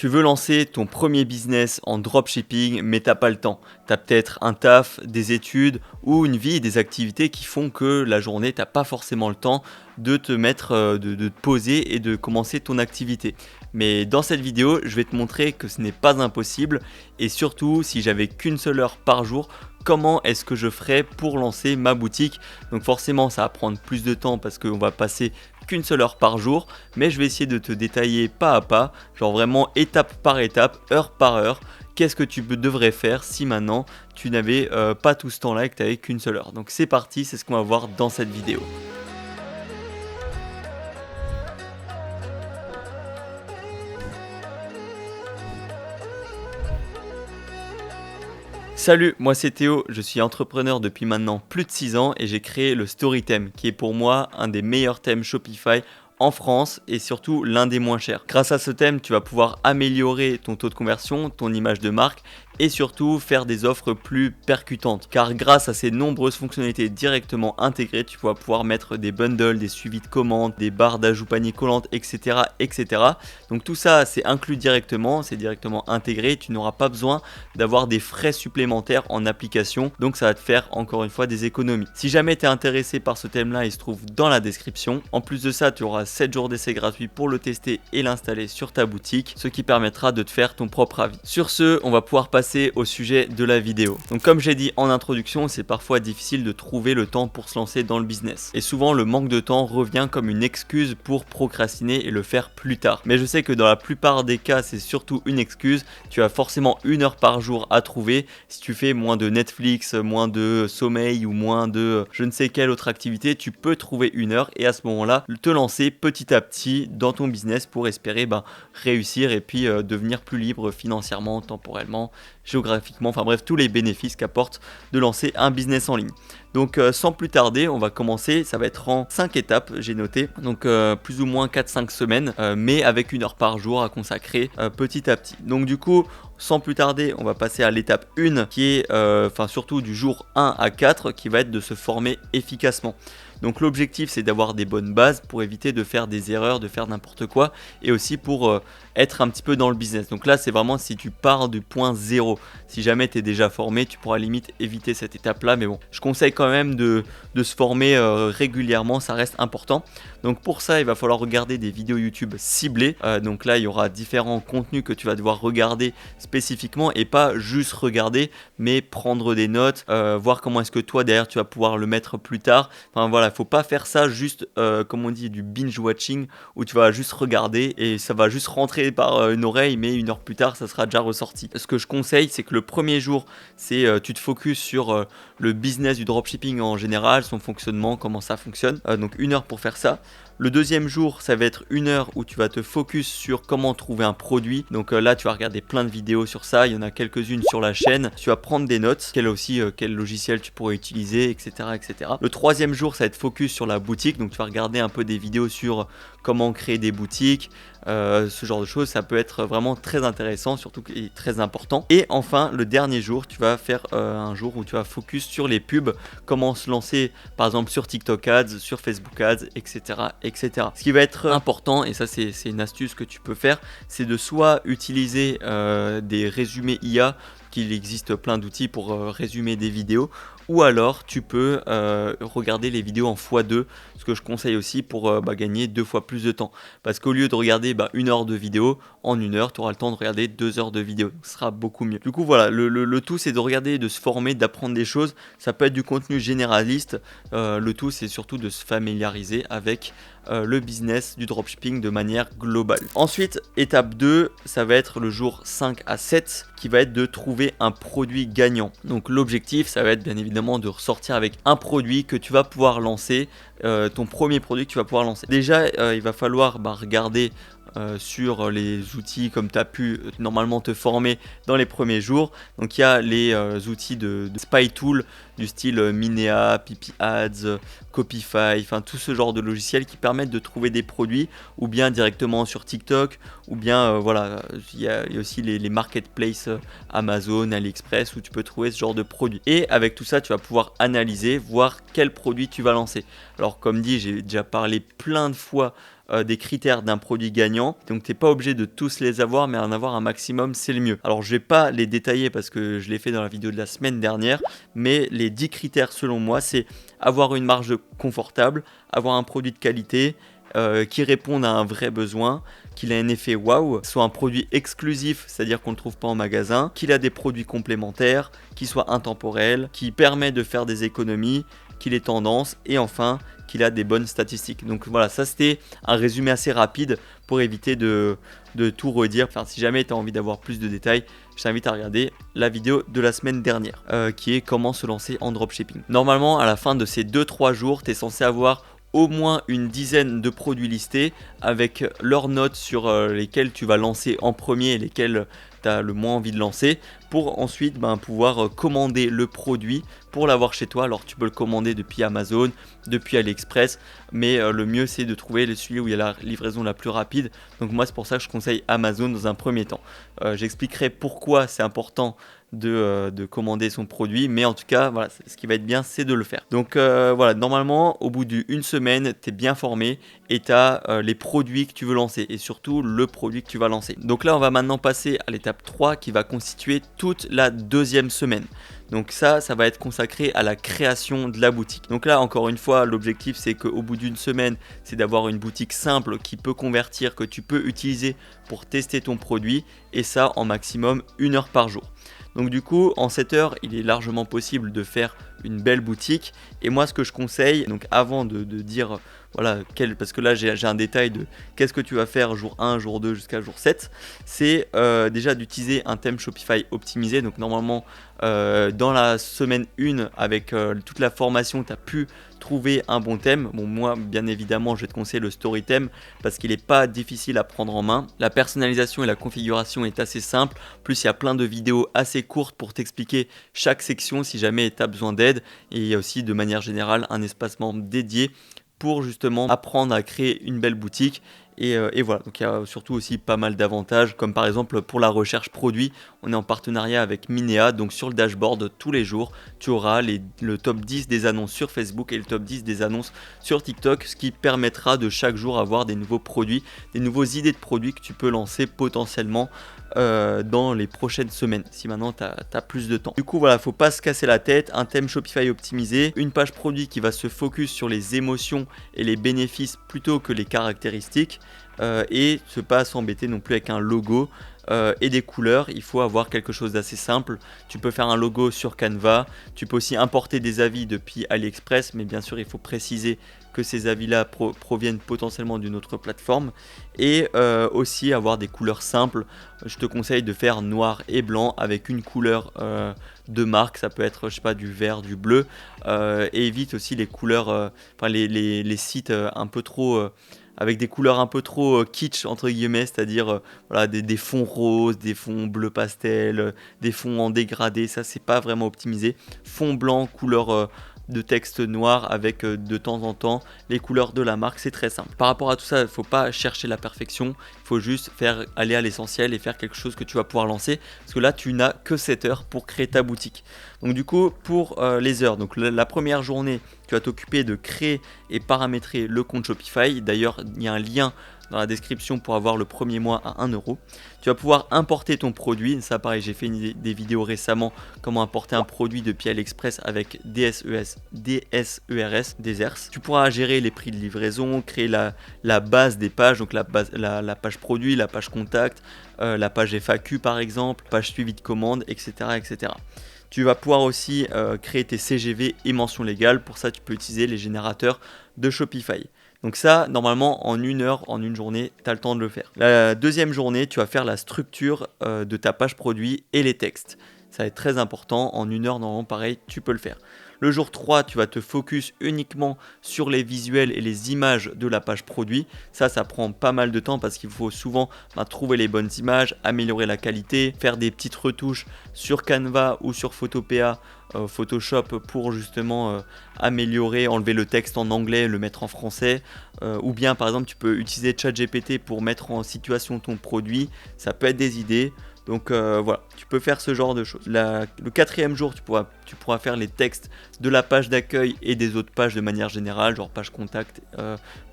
Tu veux lancer ton premier business en dropshipping, mais t'as pas le temps. Tu as peut-être un taf, des études ou une vie et des activités qui font que la journée, t'as pas forcément le temps de te mettre, de te poser et de commencer ton activité. Mais dans cette vidéo, je vais te montrer que ce n'est pas impossible et surtout, si j'avais qu'une seule heure par jour, comment est-ce que je ferais pour lancer ma boutique. Donc forcément, ça va prendre plus de temps parce qu'on va passer qu'une seule heure par jour, mais je vais essayer de te détailler pas à pas, genre vraiment étape par étape, heure par heure, qu'est-ce que tu devrais faire si maintenant tu n'avais pas tout ce temps-là et que tu n'avais qu'une seule heure. Donc c'est parti, c'est ce qu'on va voir dans cette vidéo. Salut, moi c'est Théo, je suis entrepreneur depuis maintenant plus de 6 ans et j'ai créé le Storytheme qui est pour moi un des meilleurs thèmes Shopify en France et surtout l'un des moins chers. Grâce à ce thème, tu vas pouvoir améliorer ton taux de conversion, ton image de marque et surtout faire des offres plus percutantes. Car grâce à ces nombreuses fonctionnalités directement intégrées, tu vas pouvoir mettre des bundles, des suivis de commandes, des barres d'ajout panier collantes, etc., etc. Donc tout ça, c'est inclus directement, c'est directement intégré. Tu n'auras pas besoin d'avoir des frais supplémentaires en application. Donc ça va te faire encore une fois des économies. Si jamais tu es intéressé par ce thème-là, il se trouve dans la description. En plus de ça, tu auras 7 jours d'essai gratuit pour le tester et l'installer sur ta boutique, ce qui permettra de te faire ton propre avis. Sur ce, on va pouvoir passer au sujet de la vidéo. Donc comme j'ai dit en introduction, c'est parfois difficile de trouver le temps pour se lancer dans le business. Et souvent le manque de temps revient comme une excuse pour procrastiner et le faire plus tard. Mais je sais que dans la plupart des cas, c'est surtout une excuse. Tu as forcément 1 heure par jour à trouver. Si tu fais moins de Netflix, moins de sommeil ou moins de je ne sais quelle autre activité, tu peux trouver 1 heure et à ce moment-là, te lancer petit à petit dans ton business pour espérer réussir et puis devenir plus libre financièrement, temporellement, géographiquement, enfin bref, tous les bénéfices qu'apporte de lancer un business en ligne. Donc sans plus tarder, on va commencer, ça va être en 5 étapes, j'ai noté, donc plus ou moins 4-5 semaines, mais avec 1 heure par jour à consacrer petit à petit. Donc du coup, sans plus tarder, on va passer à l'étape 1 qui est, surtout du jour 1 à 4, qui va être de se former efficacement. Donc l'objectif, c'est d'avoir des bonnes bases pour éviter de faire des erreurs, de faire n'importe quoi et aussi pour être un petit peu dans le business. Donc là, c'est vraiment si tu pars du point 0. Si jamais tu es déjà formé, tu pourras limite éviter cette étape-là. Mais bon, je conseille quand même de se former régulièrement, ça reste important. Donc pour ça, il va falloir regarder des vidéos YouTube ciblées. Donc là, il y aura différents contenus que tu vas devoir regarder spécifiquement et pas juste regarder, mais prendre des notes, voir comment est-ce que toi derrière tu vas pouvoir le mettre plus tard. Enfin voilà, faut pas faire ça juste, comme on dit, du binge watching où tu vas juste regarder et ça va juste rentrer par une oreille, mais 1 heure plus tard, ça sera déjà ressorti. Ce que je conseille, c'est que le premier jour, c'est tu te focuses sur le business du dropshipping en général, son fonctionnement, comment ça fonctionne. Donc 1 heure pour faire ça. Le deuxième jour, ça va être 1 heure où tu vas te focus sur comment trouver un produit. Donc là, tu vas regarder plein de vidéos sur ça. Il y en a quelques-unes sur la chaîne. Tu vas prendre des notes, quel logiciel tu pourrais utiliser, etc., etc. Le troisième jour, ça va être focus sur la boutique. Donc tu vas regarder un peu des vidéos sur comment créer des boutiques, ce genre de choses. Ça peut être vraiment très intéressant, surtout et très important. Et enfin, le dernier jour, tu vas faire un jour où tu vas focus sur les pubs, comment se lancer par exemple sur TikTok Ads, sur Facebook Ads, etc., etc. Ce qui va être important, et ça c'est une astuce que tu peux faire, c'est de soit utiliser des résumés IA, qu'il existe plein d'outils pour résumer des vidéos, ou alors tu peux regarder les vidéos en x2, ce que je conseille aussi pour gagner 2 fois plus de temps. Parce qu'au lieu de regarder 1 heure de vidéo, en 1 heure, tu auras le temps de regarder 2 heures de vidéo. Ce sera beaucoup mieux. Du coup, voilà, le tout, c'est de regarder, de se former, d'apprendre des choses. Ça peut être du contenu généraliste. Le tout, c'est surtout de se familiariser avec le business du dropshipping de manière globale. Ensuite, étape 2, ça va être le jour 5 à 7 qui va être de trouver un produit gagnant. Donc l'objectif, ça va être bien évidemment de ressortir avec un produit que tu vas pouvoir lancer, ton premier produit que tu vas pouvoir lancer. Déjà, il va falloir regarder sur les outils comme tu as pu normalement te former dans les premiers jours. Donc il y a les outils de Spy Tool du style Minea, Pipi Ads, Copify, enfin tout ce genre de logiciels qui permettent de trouver des produits ou bien directement sur TikTok ou bien il y a aussi les marketplaces Amazon, AliExpress où tu peux trouver ce genre de produits. Et avec tout ça, tu vas pouvoir analyser, voir quel produit tu vas lancer. Alors comme dit, j'ai déjà parlé plein de fois des critères d'un produit gagnant. Donc tu n'es pas obligé de tous les avoir, mais en avoir un maximum, c'est le mieux. Alors je vais pas les détailler parce que je l'ai fait dans la vidéo de la semaine dernière, mais les 10 critères selon moi, c'est avoir une marge confortable, avoir un produit de qualité, qui réponde à un vrai besoin, qu'il ait un effet waouh, soit un produit exclusif, c'est-à-dire qu'on ne le trouve pas en magasin, qu'il a des produits complémentaires, qu'il soit intemporel, qui permet de faire des économies, qu'il ait tendance et enfin qu'il a des bonnes statistiques. Donc voilà, ça c'était un résumé assez rapide pour éviter de tout redire. Enfin, si jamais tu as envie d'avoir plus de détails, je t'invite à regarder la vidéo de la semaine dernière qui est comment se lancer en dropshipping. Normalement, à la fin de ces 2-3 jours, tu es censé avoir au moins une dizaine de produits listés avec leurs notes sur lesquels tu vas lancer en premier et lesquels tu as le moins envie de lancer pour ensuite pouvoir commander le produit pour l'avoir chez toi. Alors tu peux le commander depuis Amazon, depuis AliExpress, mais le mieux c'est de trouver celui où il y a la livraison la plus rapide. Donc moi c'est pour ça que je conseille Amazon dans un premier temps. J'expliquerai pourquoi c'est important de commander son produit, mais en tout cas voilà, ce qui va être bien c'est de le faire. Donc voilà, normalement au bout d'une semaine tu es bien formé et tu as les produits que tu veux lancer et surtout le produit que tu vas lancer. Donc là on va maintenant passer à l'étape 3 qui va constituer toute la deuxième semaine. Donc ça va être consacré à la création de la boutique. Donc là, encore une fois, l'objectif, c'est qu'au bout d'une semaine, c'est d'avoir une boutique simple qui peut convertir, que tu peux utiliser pour tester ton produit et ça en maximum 1 heure par jour. Donc du coup, en 7 heures, il est largement possible de faire une belle boutique. Et moi, ce que je conseille, donc avant de dire, voilà, parce que là, j'ai un détail de qu'est-ce que tu vas faire jour 1, jour 2 jusqu'à jour 7, c'est déjà d'utiliser un thème Shopify optimisé. Donc normalement, dans la semaine 1, avec toute la formation, tu as pu trouver un bon thème. Bon, moi, bien évidemment, je vais te conseiller le story theme parce qu'il n'est pas difficile à prendre en main. La personnalisation et la configuration est assez simple. Plus, il y a plein de vidéos assez courtes pour t'expliquer chaque section si jamais tu as besoin d'aide. Et il y a aussi, de manière générale, un espacement dédié pour justement apprendre à créer une belle boutique. Et voilà, donc il y a surtout aussi pas mal d'avantages, comme par exemple pour la recherche produit, on est en partenariat avec Minea, donc sur le dashboard tous les jours, tu auras le top 10 des annonces sur Facebook et le top 10 des annonces sur TikTok, ce qui permettra de chaque jour avoir des nouveaux produits, des nouvelles idées de produits que tu peux lancer potentiellement dans les prochaines semaines, si maintenant tu as plus de temps. Du coup voilà, faut pas se casser la tête, un thème Shopify optimisé, une page produit qui va se focus sur les émotions et les bénéfices plutôt que les caractéristiques, et ne pas s'embêter non plus avec un logo et des couleurs. Il faut avoir quelque chose d'assez simple. Tu peux faire un logo sur Canva, tu peux aussi importer des avis depuis AliExpress, mais bien sûr il faut préciser que ces avis-là proviennent potentiellement d'une autre plateforme, et aussi avoir des couleurs simples. Je te conseille de faire noir et blanc avec une couleur de marque, ça peut être je sais pas, du vert, du bleu, et évite aussi les couleurs, les sites un peu trop avec des couleurs un peu trop kitsch entre guillemets, c'est-à-dire voilà, des fonds roses, des fonds bleu pastel, des fonds en dégradé, ça c'est pas vraiment optimisé. Fond blanc, couleur de texte noir avec de temps en temps les couleurs de la marque, c'est très simple. Par rapport à tout ça, il ne faut pas chercher la perfection, il faut juste aller à l'essentiel et faire quelque chose que tu vas pouvoir lancer, parce que là tu n'as que 7 heures pour créer ta boutique. Donc du coup pour les heures, donc la première journée tu vas t'occuper de créer et paramétrer le compte Shopify. D'ailleurs il y a un lien dans la description pour avoir le premier mois à 1 euro. Tu vas pouvoir importer ton produit. Ça pareil, j'ai fait des vidéos récemment comment importer un produit depuis AliExpress avec DSERS. Tu pourras gérer les prix de livraison, créer la base des pages, donc la page produit, la page contact, la page FAQ par exemple, page suivi de commande, etc. etc. Tu vas pouvoir aussi créer tes CGV et mentions légales. Pour ça, tu peux utiliser les générateurs de Shopify. Donc ça, normalement, en 1 heure, en une journée, tu as le temps de le faire. La deuxième journée, tu vas faire la structure de ta page produit et les textes. Ça va être très important. En 1 heure, normalement, pareil, tu peux le faire. Le jour 3, tu vas te focus uniquement sur les visuels et les images de la page produit. Ça prend pas mal de temps parce qu'il faut souvent trouver les bonnes images, améliorer la qualité, faire des petites retouches sur Canva ou sur Photopea, Photoshop pour justement améliorer, enlever le texte en anglais, le mettre en français. Ou bien par exemple, tu peux utiliser ChatGPT pour mettre en situation ton produit. Ça peut être des idées. Donc voilà, tu peux faire ce genre de choses. Le quatrième jour, tu pourras faire les textes de la page d'accueil et des autres pages de manière générale, genre page contact,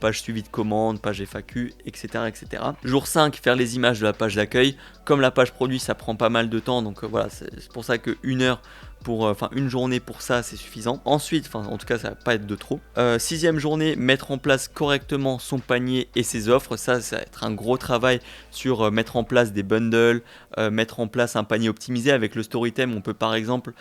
page suivi de commande, page FAQ, etc., etc. Jour 5, faire les images de la page d'accueil. Comme la page produit, ça prend pas mal de temps, donc voilà, c'est pour ça que une journée pour ça, c'est suffisant. Ensuite, en tout cas, ça va pas être de trop. Sixième journée, mettre en place correctement son panier et ses offres. Ça va être un gros travail sur mettre en place des bundles, mettre en place un panier optimisé. Avec le Storytime, on peut par exemple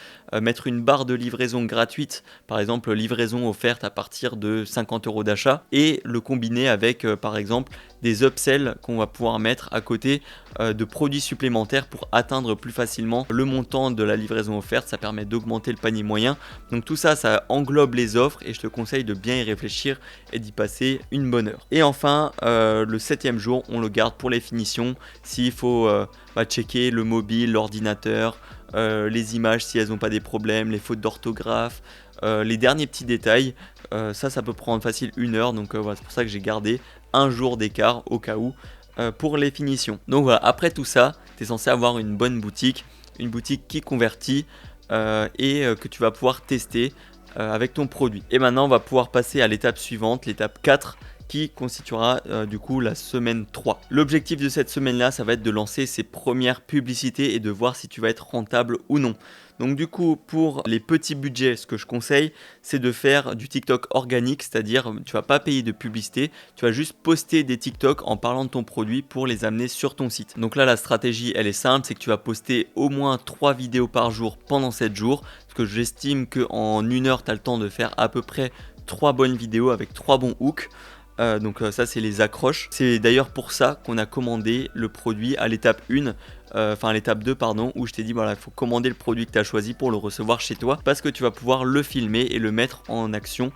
mettre une barre de livraison gratuite, par exemple livraison offerte à partir de 50 € d'achat, et le combiner avec par exemple des upsells qu'on va pouvoir mettre à côté de produits supplémentaires pour atteindre plus facilement le montant de la livraison offerte. Ça permet d'augmenter le panier moyen. Donc tout ça, ça englobe les offres et je te conseille de bien y réfléchir et d'y passer une bonne heure. Et enfin, le septième jour, on le garde pour les finitions. S'il faut checker le mobile, l'ordinateur, les images si elles n'ont pas des problèmes, les fautes d'orthographe, les derniers petits détails, ça peut prendre facile une heure. Donc voilà, c'est pour ça que j'ai gardé un jour d'écart au cas où pour les finitions. Donc voilà, après tout ça, tu es censé avoir une bonne boutique, une boutique qui convertit et que tu vas pouvoir tester avec ton produit. Et maintenant, on va pouvoir passer à l'étape suivante, l'étape 4, qui constituera du coup la semaine 3. L'objectif de cette semaine-là, ça va être de lancer ses premières publicités et de voir si tu vas être rentable ou non. Donc du coup, pour les petits budgets, ce que je conseille, c'est de faire du TikTok organique, c'est-à-dire tu vas pas payer de publicité, tu vas juste poster des TikTok en parlant de ton produit pour les amener sur ton site. Donc là, la stratégie, elle est simple, c'est que tu vas poster au moins 3 vidéos par jour pendant 7 jours, parce que j'estime qu'en une heure, tu as le temps de faire à peu près 3 bonnes vidéos avec 3 bons hooks. Donc ça, c'est les accroches. C'est d'ailleurs pour ça qu'on a commandé le produit à l'étape 1, à l'étape 2 pardon, où je t'ai dit voilà, il faut commander le produit que tu as choisi pour le recevoir chez toi, parce que tu vas pouvoir le filmer et le mettre en action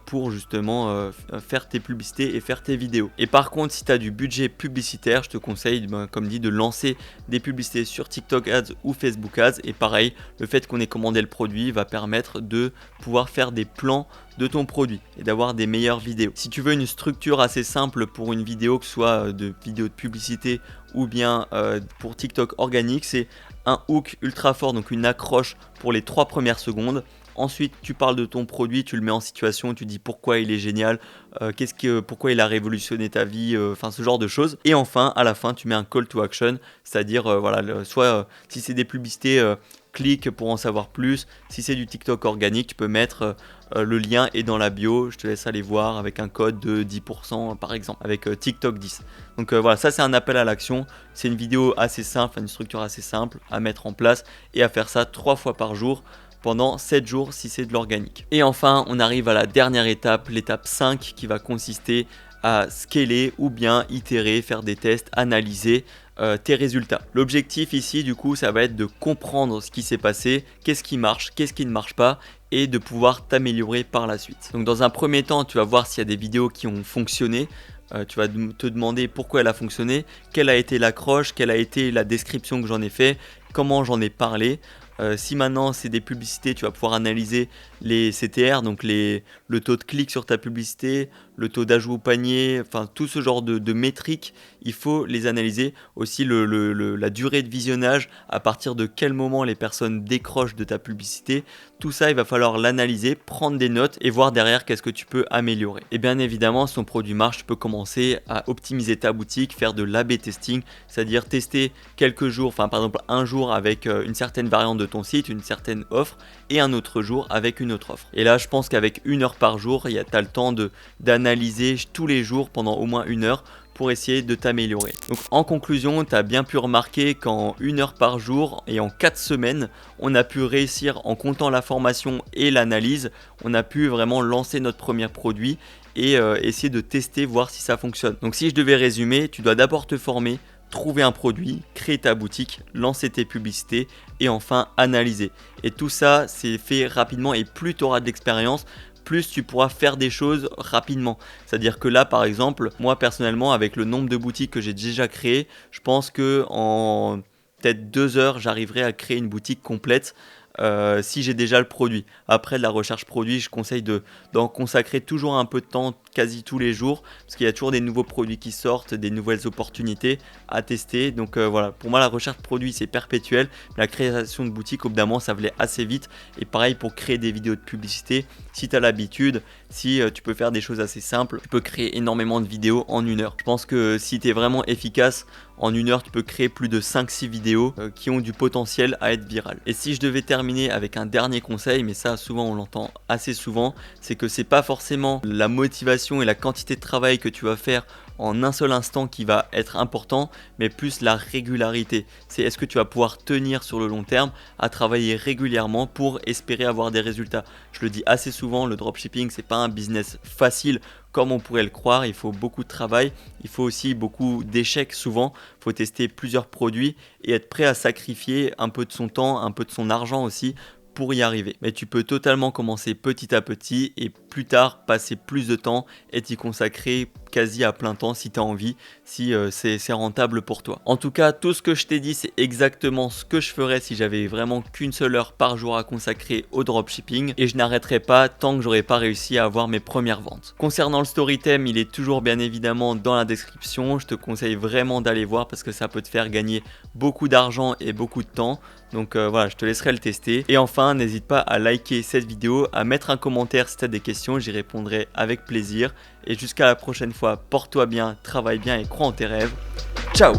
pour justement faire tes publicités et faire tes vidéos. Et par contre, si tu as du budget publicitaire, je te conseille comme dit de lancer des publicités sur TikTok Ads ou Facebook Ads. Et pareil, le fait qu'on ait commandé le produit va permettre de pouvoir faire des plans de ton produit et d'avoir des meilleures vidéos. Si tu veux une structure assez simple pour une vidéo, que ce soit de vidéo de publicité ou bien pour TikTok organique, c'est un hook ultra fort, donc une accroche pour les 3 premières secondes. Ensuite, tu parles de ton produit, tu le mets en situation, tu dis pourquoi il est génial, pourquoi il a révolutionné ta vie, ce genre de choses. Et enfin, à la fin, tu mets un call to action, c'est-à-dire si c'est des publicités, clique pour en savoir plus. Si c'est du TikTok organique, tu peux mettre le lien est dans la bio, je te laisse aller voir avec un code de 10% par exemple, avec TikTok 10. Donc voilà, ça c'est un appel à l'action, c'est une vidéo assez simple, une structure assez simple à mettre en place et à faire ça 3 fois par jour pendant 7 jours si c'est de l'organique. Et enfin, on arrive à la dernière étape, l'étape 5 qui va consister à scaler ou bien itérer, faire des tests, analyser tes résultats. L'objectif ici du coup ça va être de comprendre ce qui s'est passé, qu'est-ce qui marche, qu'est-ce qui ne marche pas et de pouvoir t'améliorer par la suite. Donc dans un premier temps tu vas voir s'il y a des vidéos qui ont fonctionné. Tu vas te demander pourquoi elle a fonctionné, quelle a été l'accroche, quelle a été la description que j'en ai fait, comment j'en ai parlé. Si maintenant c'est des publicités, tu vas pouvoir analyser les CTR, donc le taux de clic sur ta publicité, le taux d'ajout au panier, tout ce genre de métriques, il faut les analyser. Aussi la durée de visionnage, à partir de quel moment les personnes décrochent de ta publicité. Tout ça, il va falloir l'analyser, prendre des notes et voir derrière qu'est-ce que tu peux améliorer. Et bien évidemment, si ton produit marche, tu peux commencer à optimiser ta boutique, faire de l'A/B testing, c'est-à-dire tester quelques jours, par exemple un jour avec une certaine variante de ton site, une certaine offre, et un autre jour avec une autre offre. Et là, je pense qu'avec 1 heure par jour, tu as le temps d'analyser tous les jours pendant au moins 1 heure pour essayer de t'améliorer. Donc en conclusion, tu as bien pu remarquer qu'en 1 heure par jour et en 4 semaines, on a pu réussir en comptant la formation et l'analyse, on a pu vraiment lancer notre premier produit et essayer de tester, voir si ça fonctionne. Donc si je devais résumer, tu dois d'abord te former, trouver un produit, créer ta boutique, lancer tes publicités et enfin analyser. Et tout ça, c'est fait rapidement et plus tu auras de l'expérience, plus tu pourras faire des choses rapidement. C'est-à-dire que là, par exemple, moi personnellement, avec le nombre de boutiques que j'ai déjà créées, je pense que en peut-être 2 heures, j'arriverai à créer une boutique complète si j'ai déjà le produit. Après, de la recherche produit, je conseille d'en consacrer toujours un peu de temps, quasi tous les jours, parce qu'il y a toujours des nouveaux produits qui sortent, des nouvelles opportunités à tester. Donc voilà, pour moi la recherche produit c'est perpétuel, la création de boutique au bout d'un moment ça allait assez vite. Et pareil pour créer des vidéos de publicité, si tu as l'habitude, si tu peux faire des choses assez simples, tu peux créer énormément de vidéos en 1 heure. Je pense que si tu es vraiment efficace, en 1 heure, tu peux créer plus de 5-6 vidéos qui ont du potentiel à être virales. Et si je devais terminer avec un dernier conseil, mais ça souvent on l'entend assez souvent, c'est que c'est pas forcément la motivation et la quantité de travail que tu vas faire en un seul instant qui va être important, mais plus la régularité. C'est est-ce que tu vas pouvoir tenir sur le long terme à travailler régulièrement pour espérer avoir des résultats. Je le dis assez souvent, le dropshipping c'est pas un business facile comme on pourrait le croire, il faut beaucoup de travail, il faut aussi beaucoup d'échecs souvent, il faut tester plusieurs produits et être prêt à sacrifier un peu de son temps, un peu de son argent aussi pour y arriver. Mais tu peux totalement commencer petit à petit et plus tard passer plus de temps et t'y consacrer quasi à plein temps si tu as envie, si c'est rentable pour toi. En tout cas, tout ce que je t'ai dit, c'est exactement ce que je ferais si j'avais vraiment qu'une seule heure par jour à consacrer au dropshipping et je n'arrêterai pas tant que j'aurais pas réussi à avoir mes premières ventes. Concernant le Storytime, il est toujours bien évidemment dans la description. Je te conseille vraiment d'aller voir parce que ça peut te faire gagner beaucoup d'argent et beaucoup de temps. Donc voilà, je te laisserai le tester. Et enfin, n'hésite pas à liker cette vidéo, à mettre un commentaire si tu as des questions, j'y répondrai avec plaisir. Et jusqu'à la prochaine fois, porte-toi bien, travaille bien et crois en tes rêves. Ciao!